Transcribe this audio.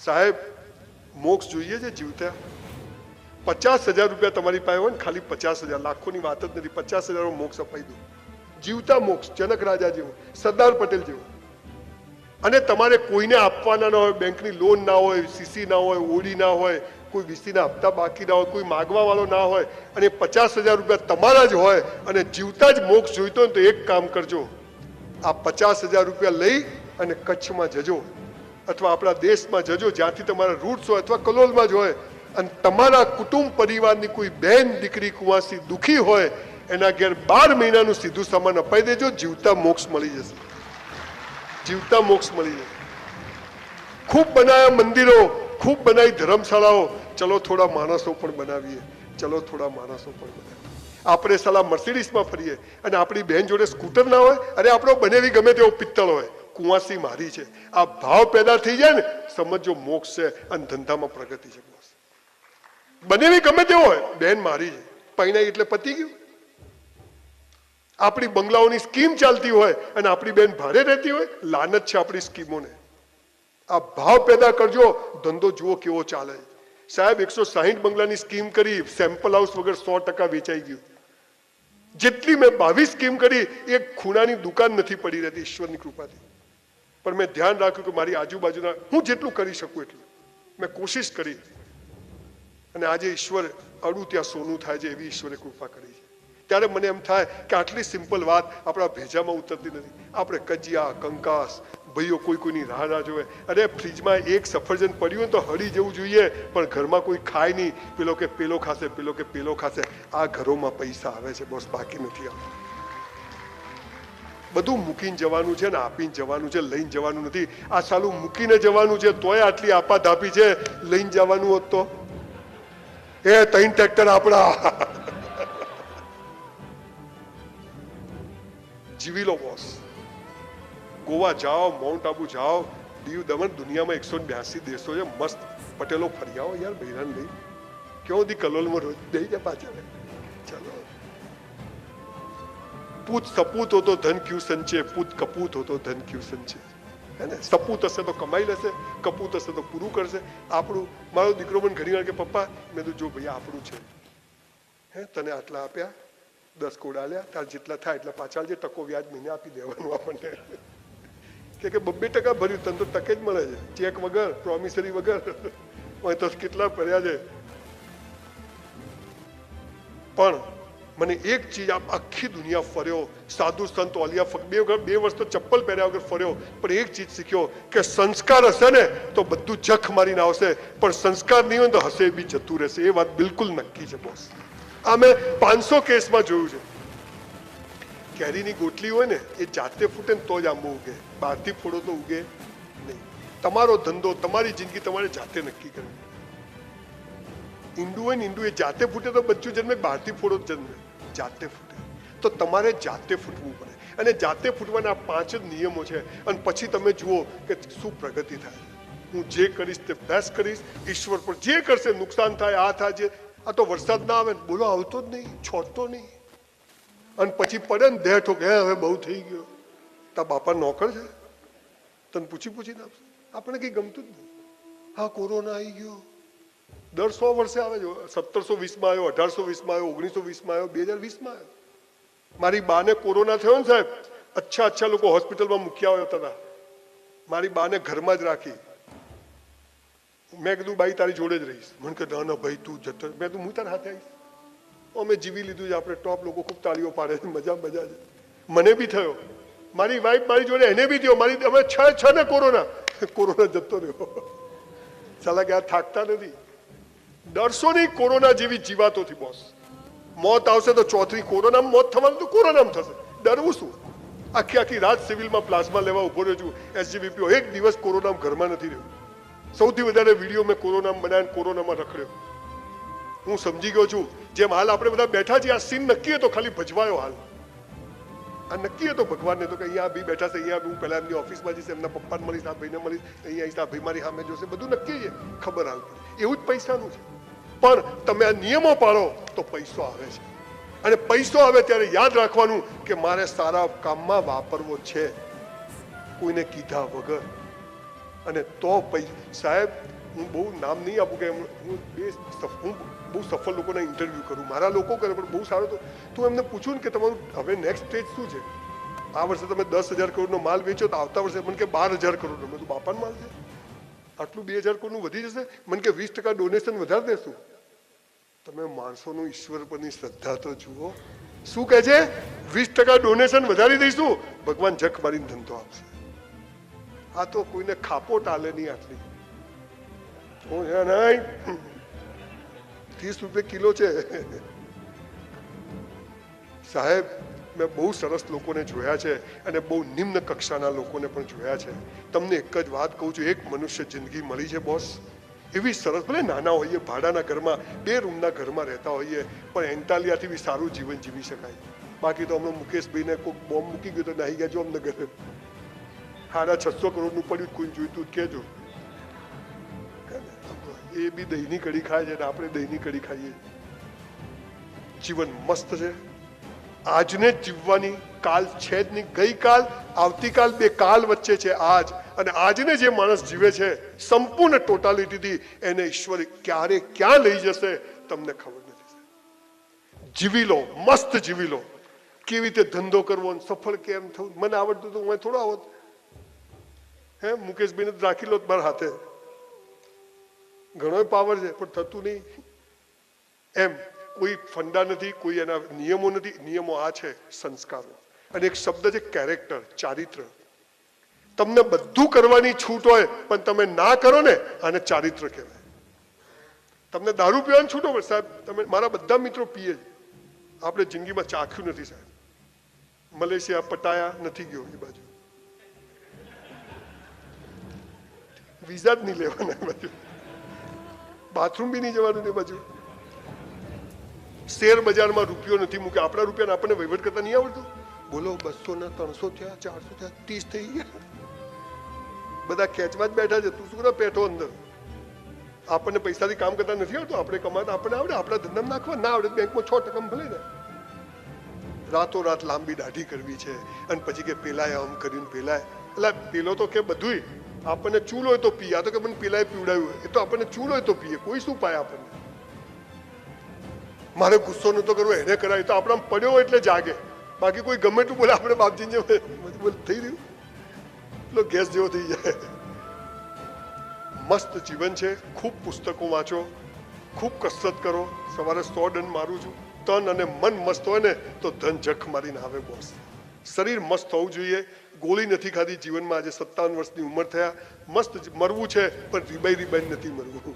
સાહેબ મોક્ષ જોઈએ છે જીવતા? 50,000 રૂપિયા તમારી પાસે હોય ને, ખાલી 50,000, લાખોની વાત જ નથી, 50,000 મોક્ષ અપાઈ દો. જીવતા મોક્ષ, જનક રાજા જેવો, સરદાર પટેલ જેવો. અને તમારે કોઈને આપવાના ના હોય, બેંકની લોન ના હોય, સીસી ના હોય, ઓડી ના હોય, કોઈ વીસીના હપ્તા બાકી ના હોય, કોઈ માગવા વાળો ના હોય, અને 50,000 રૂપિયા તમારા જ હોય અને જીવતા જ મોક્ષ જોઈતો હોય તો એક કામ કરજો, આ 50,000 રૂપિયા લઈ અને કચ્છમાં જજો અથવા આપણા દેશમાં જજો જ્યાંથી તમારા રૂટ્સ હોય, અથવા કલોલમાં જ હોય, અને તમારા કુટુંબ પરિવારની કોઈ બહેન દીકરી કુંવાસી દુખી હોય એના ઘેર 12 મહિનાનું સીધું સામાન અપાઈ દેજો, જીવતા મોક્ષ મળી જશે. જીવતા મોક્ષ મળી જશે. ખૂબ બનાવ્યા મંદિરો, ખૂબ બનાવી ધર્મશાળાઓ, ચલો થોડા માણસો પણ બનાવીએ, ચલો થોડા માણસો પણ બનાવીએ. આપણે સાલા મર્સિડીઝમાં ફરીએ અને આપણી બહેન જોડે સ્કૂટર ના હોય, અને આપણો બનેવી ગમે તેવો પિત્તળ હોય, કુંવાસી મારી છે, આ ભાવ પેદા થઈ જાય ને, સમજો મોક્ષ છે અને ધંધામાં પ્રગતિ છે. બનેવી ગમે તેવો હોય, બહેન મારી છે, પૈણાઈ એટલે પતી ગયું. આપણી બંગલાઓની સ્કીમ ચાલતી હોય અને આપણી બેન ભારે રહેતી હોય, લાનત છે આપણી સ્કીમોને. આ ભાવ પેદા કરજો, ધંધો જુઓ કેવો ચાલે. સાહેબ 160 બંગલાની સ્કીમ કરી, સેમ્પલ હાઉસ વગર 100% વેચાઈ ગયું. જેટલી મેં 22 સ્કીમ કરી, એક ખૂણાની દુકાન નથી પડી રહેતી ઈશ્વરની કૃપાથી. પણ મેં ધ્યાન રાખ્યું કે મારી આજુબાજુના હું જેટલું કરી શકું એટલું મેં કોશિશ કરી, અને આજે ઈશ્વર અડું ત્યાં સોનું થાય છે એવી ઈશ્વરે કૃપા કરી છે. ત્યારે મને એમ થાય કે આટલી સિમ્પલ વાત આપણા ભેજામાં ઉતરતી નથી. આપણે કજિયા કંકાસ, ભાઈઓ કોઈ કોઈની રાહ ના જોવે. અરે ફ્રીજમાં એક સફરજન પડ્યું હોય તો હળી જવું જોઈએ, પણ ઘરમાં કોઈ ખાય નહીં, પેલો કે પેલો ખાશે, પેલો કે પેલો ખાશે. આ ઘરોમાં પૈસા આવે છે બોસ, બાકી નથી આવતું. બધું મૂકીને જવાનું છે ને આપીને જવાનું છે, લઈને જવાનું નથી. આ સાલું મૂકીને જવાનું છે તોય આટલી આપાત આપી છે, લઈને જવાનું હોત તો એ 3 ટ્રેક્ટર આપણા. જીવી લો બોસ. ગોવા જાઓ, માઉન્ટ આબુ જાઓ, દીવ દમણ, દુનિયામાં 182 દેશો છે, મસ્ત પટેલો ફરી આવો યાર, બૈરાન લઈ. ક્યાં દી કલોલમાં રોજ દઈ જાય પાછા. ચાલો. પૂત સપૂત હો તો ધન ક્યુ સંચે, પૂત કપૂત હો તો ધન ક્યુ સંચે. હે ને? સપૂત હશે તો કમાઈ લેશે, કપૂત હશે તો પૂરું કરશે. આપણું, મારો દીકરો પણ ઘણી વાર કે પપ્પા, મેં તો જો ભાઈ આપણું છે, હે તને આટલા આપ્યા, 10 કોડા આલ્યા, તાર જેટલા થાય એટલા પાછા જે ટકો વ્યાજ મહિને આપી દેવાનું આપણને. કે 2% ભર્યું, તને તો ટકે જ મળે છે, ચેક વગર, પ્રોમિસરી વગર. હોય તો કેટલા ભર્યા છે. પણ મને એક ચીજ, આખી દુનિયા ફર્યો, સાધુ સંત ઓલિયા, 2 વર્ષ તો ચપ્પલ પહેર્યા વગર ફર્યો, પણ એક ચીજ શીખ્યો કે સંસ્કાર હશે ને તો બધું જખ મારીને આવશે, પણ સંસ્કાર નહીં હોય તો હશે બી જતું રહેશે. એ વાત બિલકુલ નક્કી છે બોસ. આ મેં 500 કેસમાં જોયું છે. કેરીની ગોટલી હોય ને એ જાતે ફૂટે ને તો જ આંબો ઉગે, બહારથી ફોડો તો ઉગે નહીં. તમારો ધંધો, તમારી જિંદગી તમારે જાતે નક્કી કરવી. ઈંડું હોય ને, ઈંડું એ જાતે ફૂટે તો બચ્ચું જન્મે, બહારથી ફોડો જન્મે, જાતે ફૂટે. તો તમારે જાતે ફૂટવું પડે, અને જાતે ફૂટવાના 5 જ નિયમો છે. અને પછી તમે જુઓ કે શું પ્રગતિ થાય. હું જે કરીશ તે બેસ્ટ કરીશ, ઈશ્વર પર જે કરશે નુકસાન થાય, આ થાય છે. આ તો વરસાદ ના આવે ને બોલો આવતો જ નહીં, છોડતો નહીં, અને પછી પડે ને દેહ ઠોક, હવે બહુ થઈ ગયો. તાર બાપા નોકર છે, તને પૂછીને આપશે. આપણે કંઈ ગમતું જ નહીં. હા કોરોના આવી ગયો, દર 100 વર્ષે આવે છે. 1720માં આવ્યો, 1820માં આવ્યો, 1920માં આવ્યો, 2020માં આવ્યો. મારી બાને કોરોના થયો ને સાહેબ, અચ્છા લોકો હોસ્પિટલમાં મૂક્યા હોય હતા. મારી બાને ઘરમાં જ રાખી. મેં કીધું બાઈ તારી જોડે જ રહીશ. મને કે ના ભાઈ તું જતો. મેં કીધું હું તારા હાથે આવીશ. અમે જીવી લીધું છે. આપણે ટોપ લોકો ખૂબ તાળીઓ પાડે છે, મજા છે. મને બી થયો, મારી વાઈફ મારી જોડે, એને બી થયો. મારી અમે 6 ને કોરોના જતો રહ્યો. સાલા કે આ થાકતા નથી. ડરશો નહીં કોરોના જેવી જીવાતોથી બોસ. મોત આવશે તો ચોથી કોરોનામાં મોત થવાનું તો કોરોનામાં થશે. ડરવું શું? આખી રાત સિવિલમાં પ્લાઝમા લેવા ઉભો રહ્યો છું. SGBPO એક દિવસ કોરોનામાં ઘરમાં નથી રહ્યો. સૌથી વધારે વિડીયો મેં કોરોનામાં બનાવીને કોરોનામાં રખડ્યો. હું સમજી ગયો છું, જેમ હાલ આપણે બધા બેઠા છીએ, આ સીન નક્કી હતો, ખાલી ભજવાયો હાલ. આ નક્કી હતો ભગવાનને તો કે અહીંયા બી બેઠા છે, અહીંયા હું પહેલા એમની ઓફિસમાં જઈશ, એમના પપ્પાને મળીશ, આ ભાઈને મળીશ, અહીંયા આવીશ, આ ભાઈ મારી સામે જોશે, બધું નક્કી છે, ખબર હાલ પડે. એવું જ પૈસાનું છે. પણ તમે આ નિયમો પાળો તો પૈસો આવે છે. અને પૈસો આવે ત્યારે યાદ રાખવાનું કે મારે સારા કામમાં વાપરવો છે, કોઈને કીધા વગર. અને તો સાહેબ હું બહુ નામ નહીં આપું કે હું બહુ સફળ લોકોના ઇન્ટરવ્યૂ કરું, મારા લોકો કરે, પણ બહુ સારો તો એમને પૂછું ને કે તમારું હવે નેક્સ્ટ સ્ટેજ શું છે? આ વર્ષે તમે 10,000 કરોડનો માલ વેચો તો આવતા વર્ષે મને કે 12,000 કરોડનો. મેં તો બાપાનો માલ છે, આટલું 2,000 કરોડનું વધી જશે? મને કે 20% ડોનેશન વધારી દેશું. તમે માણસોનું ઈશ્વર પરની શ્રદ્ધા તો જુઓ. શું કહે છે? 20% ડોનેશન વધારી દઈશું, ભગવાન જખ મારીને ધંધો આપશે. આ તો કોઈને ખાપો ટાલે નહીં આટલી. નહીં 30 રૂપિયા કિલો છે સાહેબ. મેં બહુ સરસ લોકોને જોયા છે અને બહુ નિમ્ન કક્ષાના લોકોને પણ જોયા છે. તમને એક જ વાત કહું છું, એક મનુષ્ય જિંદગી મળી છે બોસ, એવી સરસ, ભલે નાના હોઈએ, ભાડાના ઘરમાં 2 રૂમના ઘરમાં રહેતા હોઈએ, પણ એન્ટાલિયાથી બી સારું જીવન જીવી શકાય. બાકી તો હમણાં મુકેશભાઈને કોઈ બોમ્બ મૂકી ગયો તો નાહી ગયા જામનગર, 650 કરોડનું પડ્યું, કોઈ જોઈતું કહેજો. એ બી દહીંની કઢી ખાય છે અને આપણે દહીંની કઢી ખાઈએ. જીવન મસ્ત છે, આજને જ જીવવાની, કાલ છે જ નહીં. ગઈકાલ આવતીકાલ, 2 કાલ વચ્ચે છે આજ, અને આજને જે માણસ જીવે છે સંપૂર્ણ ટોટાલિટીથી, એને ઈશ્વર ક્યારે ક્યાં લઈ જશે તમને ખબર નથી. જીવી લો, મસ્ત જીવી લો. કેવી રીતે ધંધો કરવો, સફળ કેમ થવું, મને આવડતું તો હું થોડો આવત. હે મુકેશભાઈને રાખી લો મારા હાથે, ઘણો પાવર છે, પણ થતું નહીં. એમ કોઈ ફંડા નથી, કોઈ એના નિયમો નથી. નિયમો આ છે સંસ્કારો, અને એક શબ્દ છે કેરેક્ટર, ચારિત્ર. તમને બધું કરવાની છૂટ હોય પણ તમે ના કરો ને, આને ચારિત્ર કહેવાય. તમને દારૂ પીવાની છૂટ હોય સાહેબ, તમે, મારા બધા મિત્રો પીએ, આપણે જિંદગીમાં ચાખ્યું નથી સાહેબ. મલેશિયા પટાયા નથી ગયો, એ બાજુ વિઝા જ નહીં લેવાના, એ બાજુ બાથરૂમ બી નહીં જવાનું, એ બાજુ શેર બજારમાં રૂપિયો નથી મૂક્યો. આપણા રૂપિયાને આપણને વહીવટ કરતા નહીં આવડતું. બોલો 200 ના 300 થયા, 400 થયા, 30 થઈ ગયા, બધા ખેંચવા જ બેઠા છે. તું શું કરે પેઠો અંદર? આપણને પૈસાથી કામ કરતા નથી આવતું, આપણે કમાતા આપણને આવડે, આપણા ધંધામાં નાખવા ના આવડે, બેંકમાં 6% ભલે ને. રાતો રાત લાંબી દાઢી કરવી છે, અને પછી કે પેલાએ આમ કર્યું, પેલાએ, એટલે પેલો તો કે બધુંય આપણને ચૂલ હોય તો પીએ, આ તો કે મને પેલાએ પીવડાવ્યું, એ તો આપણને ચૂલ હોય તો પીએ, કોઈ શું પાય આપણને. મારે ગુસ્સો નતો કરવો, એને કરાય, તો આપણા પડ્યો હોય એટલે જાગે, બાકી કોઈ ગમે એટલું બોલે આપણે બાપજીને થઈ રહ્યું, એટલો ગેસ જેવો થઈ જાય. મસ્ત જીવન છે. ખૂબ પુસ્તકો વાંચો, ખૂબ કસરત કરો. સવારે 100 ડન મારું છું. તન અને મન મસ્ત હોય ને તો ધન જખ મારીને આવે બોસ. શરીર મસ્ત હોવું જોઈએ. ગોળી નથી ખાધી જીવનમાં, આજે 57 વર્ષની ઉંમર થયા. મસ્ત મરવું છે, પણ રીબાઈ નથી મરવું.